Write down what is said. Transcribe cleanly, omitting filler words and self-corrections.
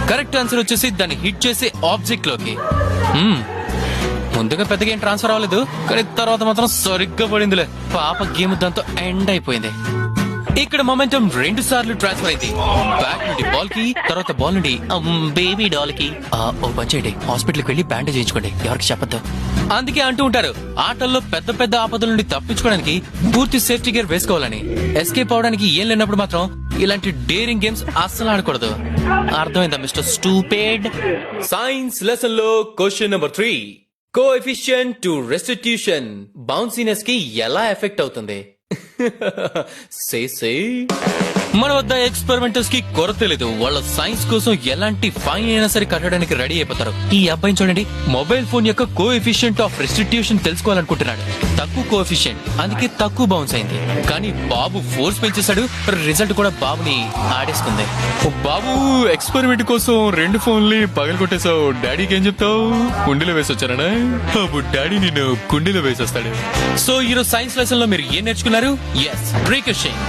Correct answer వచ్చేసి దాన్ని hit చేసే ఆబ్జెక్ట్ లోకి. ముందుగా పెద్దగా ఏం ట్రాన్స్ఫర్ అవ్వలేదు, కానీ తర్వాత మాత్రం సరిగ్గా పడిందిలే. పాప గేమ్ దాంతో ఎండ్ అయిపోయింది. ఇక్కడ మొమెంటం 2 సార్లు ట్రాన్స్ఫర్ అయింది. బ్యాట్ నుండి బాల్ కి, తర్వాత బాల్ నుండి బేబీ డాల్ కి. ఓ పని చేయండి, హాస్పిటల్కి వెళ్ళి బ్యాండేజ్ చేయించుకోండి, ఎవరికి చెప్పద్దు. అందుకే అంటూ ఉంటారు, ఆటల్లో పెద్ద పెద్ద ఆపదల నుండి తప్పించుకోవడానికి పూర్తి సేఫ్టీ గేర్ వేసుకోవాలని. ఎస్కేప్ అవడానికి ఏం లేనప్పుడు మాత్రం ఇలాంటి డేరింగ్ గేమ్స్ అస్సలు ఆడకూడదు. అర్థమైందా మిస్టర్ స్టూపిడ్? సైన్స్ లెసన్ లో question number 3, coefficient to restitution bounciness కి ఎలా ఎఫెక్ట్ అవుతుంది? మన వద్ద ఎక్స్పెరిమెంటర్స్ కి కొరత లేదు. వాళ్ళ సైన్స్ కోసం ఎలాంటి ఫైన్ అయినా సరే కట్టడానికి రెడీ అయిపోతారు. ఈ అబ్బాయిని చూడండి, మొబైల్ ఫోన్ యొక్క కోఎఫిషియంట్ ఆఫ్ రెస్టిట్యూషన్ తెలుసుకోవాలనుకుంటున్నాడు. తక్కువ కోఎఫిషియంట్, అందుకే తక్కువ బౌన్స్ అయింది. కానీ బాబు ఫోర్స్ పెంచేశాడు, రిజల్ట్ కూడా బాబుని ఆడేసుకుంది. బాబు ఎక్స్పెరిమెంట్ కోసం 2 ఫోన్లు పగలు కొట్టేశావు, డాడీకి ఏం చెప్తావు? కుండీలో వేసి వచ్చానా? అప్పుడు డాడీ నిన్ను కుండీలో వేసేస్తాడు. సో ఈరోజు సైన్స్ లెసన్ లో మీరు ఏం నేర్చుకున్నారు? Yes, precaution.